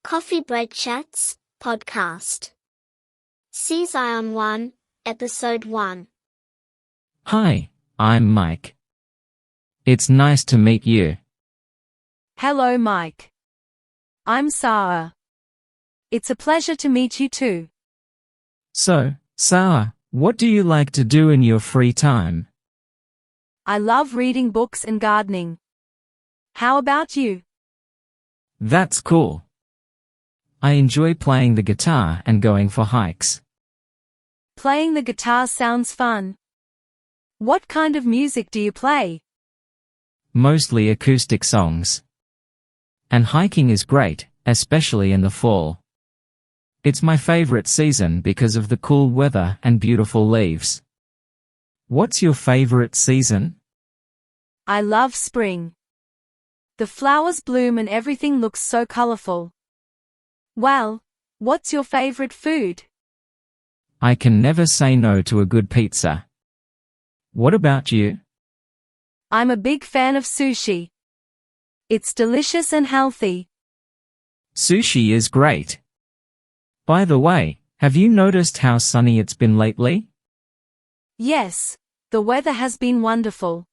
Coffee Break Chats, Podcast. Season 1, Episode 1. Hi, I'm Mike. It's nice to meet you. Hello, Mike. I'm Sarah. It's a pleasure to meet you too. So, Sarah, what do you like to do in your free time? I love reading books and gardening. How about you? That's cool. I enjoy playing the guitar and going for hikes. Playing the guitar sounds fun. What kind of music do you play? Mostly acoustic songs. And hiking is great, especially in the fall. It's my favorite season because of the cool weather and beautiful leaves. What's your favorite season? I love spring. The flowers bloom and everything looks so colorful. Well, what's your favorite food? I can never say no to a good pizza. What about you? I'm a big fan of sushi. It's delicious and healthy. Sushi is great. By the way, have you noticed how sunny it's been lately? Yes, the weather has been wonderful.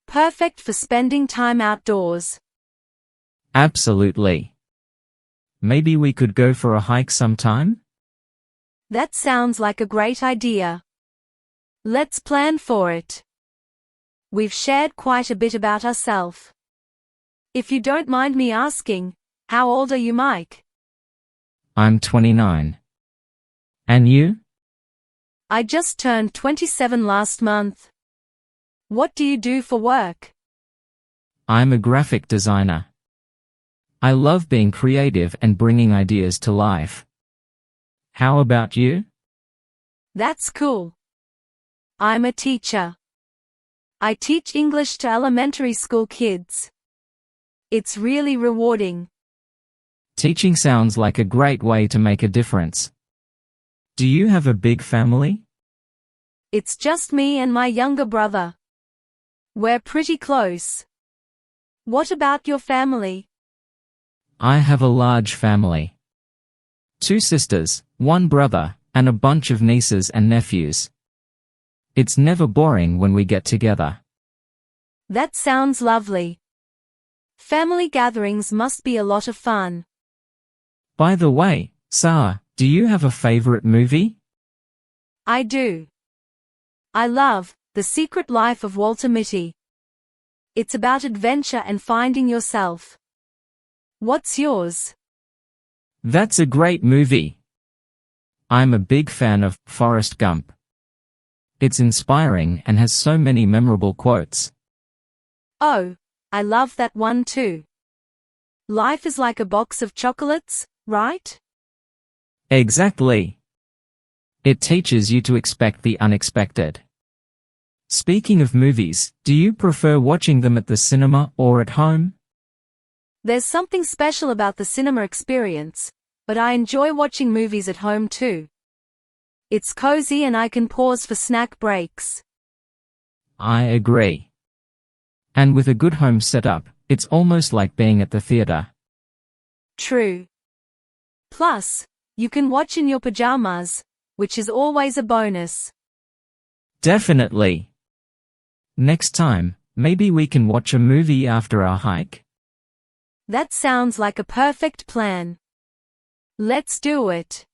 Perfect for spending time outdoors. Absolutely. Maybe we could go for a hike sometime? That sounds like a great idea. Let's plan for it. We've shared quite a bit about ourselves. If you don't mind me asking, how old are you, Mike? I'm 29. And you? I just turned 27 last month. What do you do for work? I'm a graphic designer. I love being creative and bringing ideas to life. How about you? That's cool. I'm a teacher. I teach English to elementary school kids. It's really rewarding. Teaching sounds like a great way to make a difference. Do you have a big family? It's just me and my younger brother. We're pretty close. What about your family? I have a large family. 2 sisters, 1 brother, and a bunch of nieces and nephews. It's never boring when we get together. That sounds lovely. Family gatherings must be a lot of fun. By the way, Sarah, do you have a favorite movie? I do. I love The Secret Life of Walter Mitty. It's about adventure and finding yourself. What's yours? That's a great movie. I'm a big fan of Forrest Gump. It's inspiring and has so many memorable quotes. Oh, I love that one too. Life is like a box of chocolates, right? Exactly. It teaches you to expect the unexpected. Speaking of movies, do you prefer watching them at the cinema or at home? There's something special about the cinema experience, but I enjoy watching movies at home too. It's cozy and I can pause for snack breaks. I agree. And with a good home setup, it's almost like being at the theater. True. Plus, you can watch in your pajamas, which is always a bonus. Definitely. Next time, maybe we can watch a movie after our hike? That sounds like a perfect plan. Let's do it.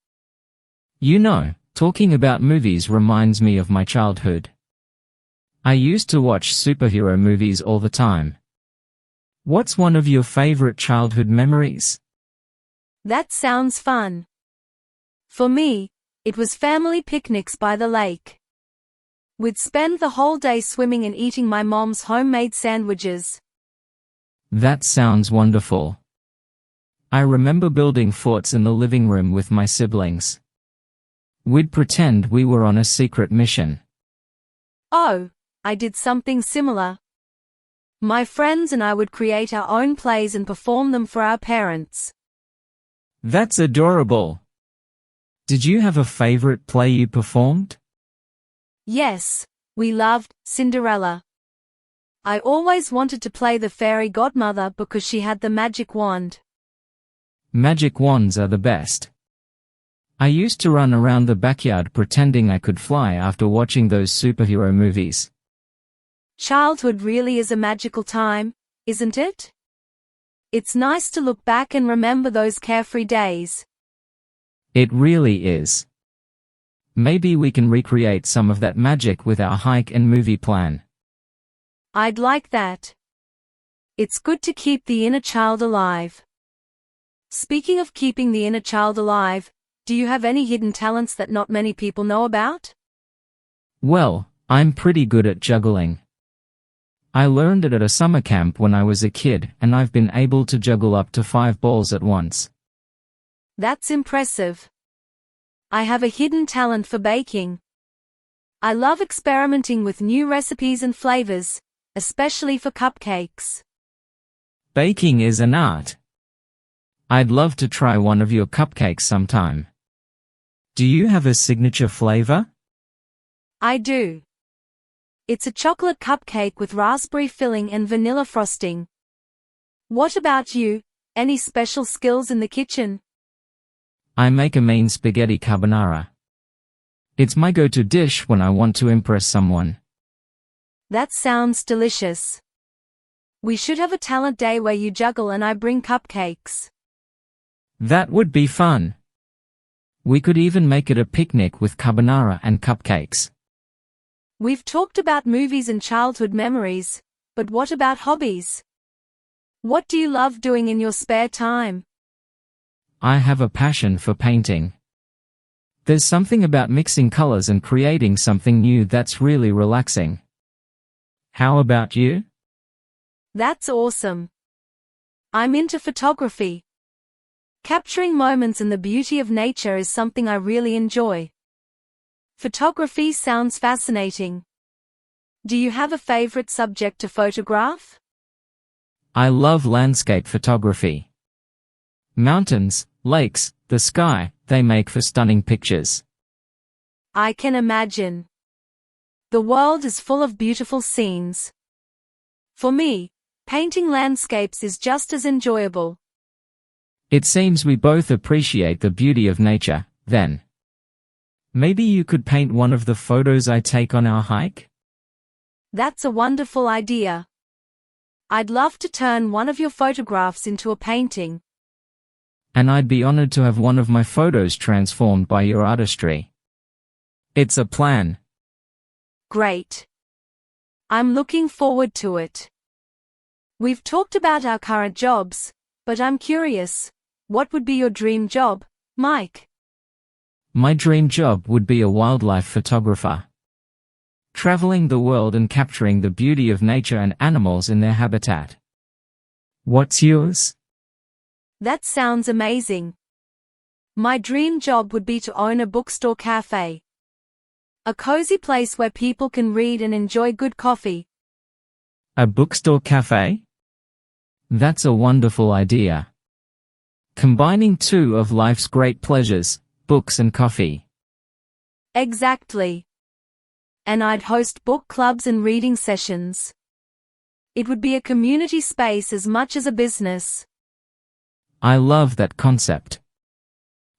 You know, talking about movies reminds me of my childhood. I used to watch superhero movies all the time. What's one of your favorite childhood memories? That sounds fun. For me, it was family picnics by the lake. We'd spend the whole day swimming and eating my mom's homemade sandwiches. That sounds wonderful. I remember building forts in the living room with my siblings. We'd pretend we were on a secret mission. Oh, I did something similar. My friends and I would create our own plays and perform them for our parents. That's adorable. Did you have a favorite play you performed? Yes, we loved Cinderella. I always wanted to play the fairy godmother because she had the magic wand. Magic wands are the best. I used to run around the backyard pretending I could fly after watching those superhero movies. Childhood really is a magical time, isn't it? It's nice to look back and remember those carefree days. It really is. Maybe we can recreate some of that magic with our hike and movie plan. I'd like that. It's good to keep the inner child alive. Speaking of keeping the inner child alive, do you have any hidden talents that not many people know about? Well, I'm pretty good at juggling. I learned it at a summer camp when I was a kid, and I've been able to juggle up to 5 balls at once. That's impressive. I have a hidden talent for baking. I love experimenting with new recipes and flavors, especially for cupcakes. Baking is an art. I'd love to try one of your cupcakes sometime. Do you have a signature flavor? I do. It's a chocolate cupcake with raspberry filling and vanilla frosting. What about you? Any special skills in the kitchen? I make a mean spaghetti carbonara. It's my go-to dish when I want to impress someone. That sounds delicious. We should have a talent day where you juggle and I bring cupcakes. That would be fun. We could even make it a picnic with carbonara and cupcakes. We've talked about movies and childhood memories, but what about hobbies? What do you love doing in your spare time? I have a passion for painting. There's something about mixing colors and creating something new that's really relaxing. How about you? That's awesome. I'm into photography. Capturing moments and the beauty of nature is something I really enjoy. Photography sounds fascinating. Do you have a favorite subject to photograph? I love landscape photography. Mountains, lakes, the sky, they make for stunning pictures. I can imagine. The world is full of beautiful scenes. For me, painting landscapes is just as enjoyable. It seems we both appreciate the beauty of nature, then. Maybe you could paint one of the photos I take on our hike? That's a wonderful idea. I'd love to turn one of your photographs into a painting. And I'd be honored to have one of my photos transformed by your artistry. It's a plan. Great. I'm looking forward to it. We've talked about our current jobs, but I'm curious, what would be your dream job, Mike? My dream job would be a wildlife photographer. Traveling the world and capturing the beauty of nature and animals in their habitat. What's yours? That sounds amazing. My dream job would be to own a bookstore cafe. A cozy place where people can read and enjoy good coffee. A bookstore cafe? That's a wonderful idea. Combining two of life's great pleasures, books and coffee. Exactly. And I'd host book clubs and reading sessions. It would be a community space as much as a business. I love that concept.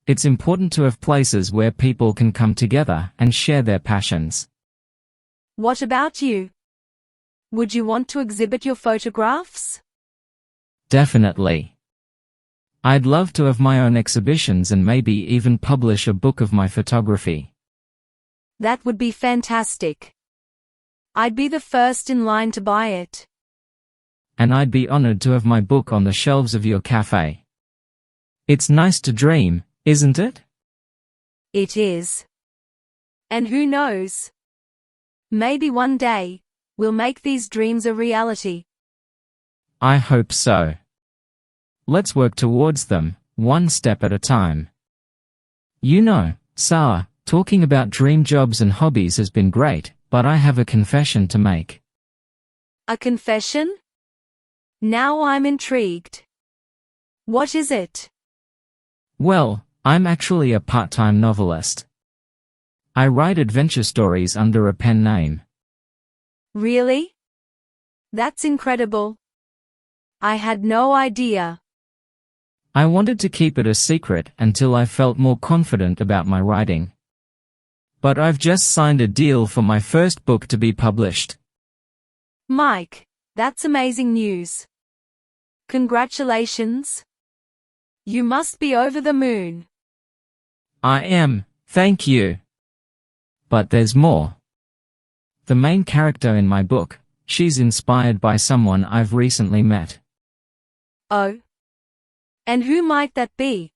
It's important to have places where people can come together and share their passions. What about you? Would you want to exhibit your photographs? Definitely. I'd love to have my own exhibitions and maybe even publish a book of my photography. That would be fantastic. I'd be the first in line to buy it. And I'd be honored to have my book on the shelves of your cafe. It's nice to dream, isn't it? It is. And who knows? Maybe one day, we'll make these dreams a reality. I hope so. Let's work towards them, one step at a time. You know, Sarah, talking about dream jobs and hobbies has been great, but I have a confession to make. A confession? Now I'm intrigued. What is it? Well, I'm actually a part-time novelist. I write adventure stories under a pen name. Really? That's incredible. I had no idea. I wanted to keep it a secret until I felt more confident about my writing. But I've just signed a deal for my first book to be published. Mike, that's amazing news. Congratulations. You must be over the moon. I am, thank you. But there's more. The main character in my book, she's inspired by someone I've recently met. Oh? And who might that be?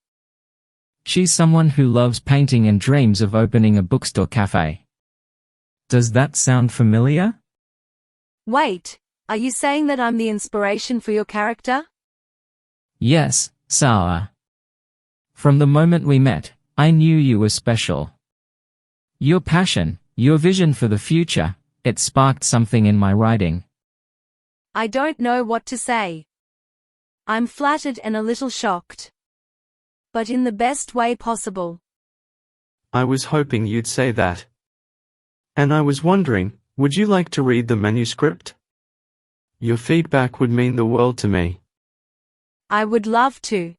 She's someone who loves painting and dreams of opening a bookstore cafe. Does that sound familiar? Wait, are you saying that I'm the inspiration for your character? Yes, Sarah. From the moment we met, I knew you were special. Your passion, your vision for the future, it sparked something in my writing. I don't know what to say. I'm flattered and a little shocked. But in the best way possible. I was hoping you'd say that. And I was wondering, would you like to read the manuscript? Your feedback would mean the world to me. I would love to.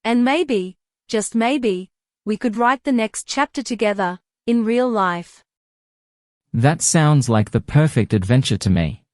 And maybe, just maybe, we could write the next chapter together, in real life. That sounds like the perfect adventure to me.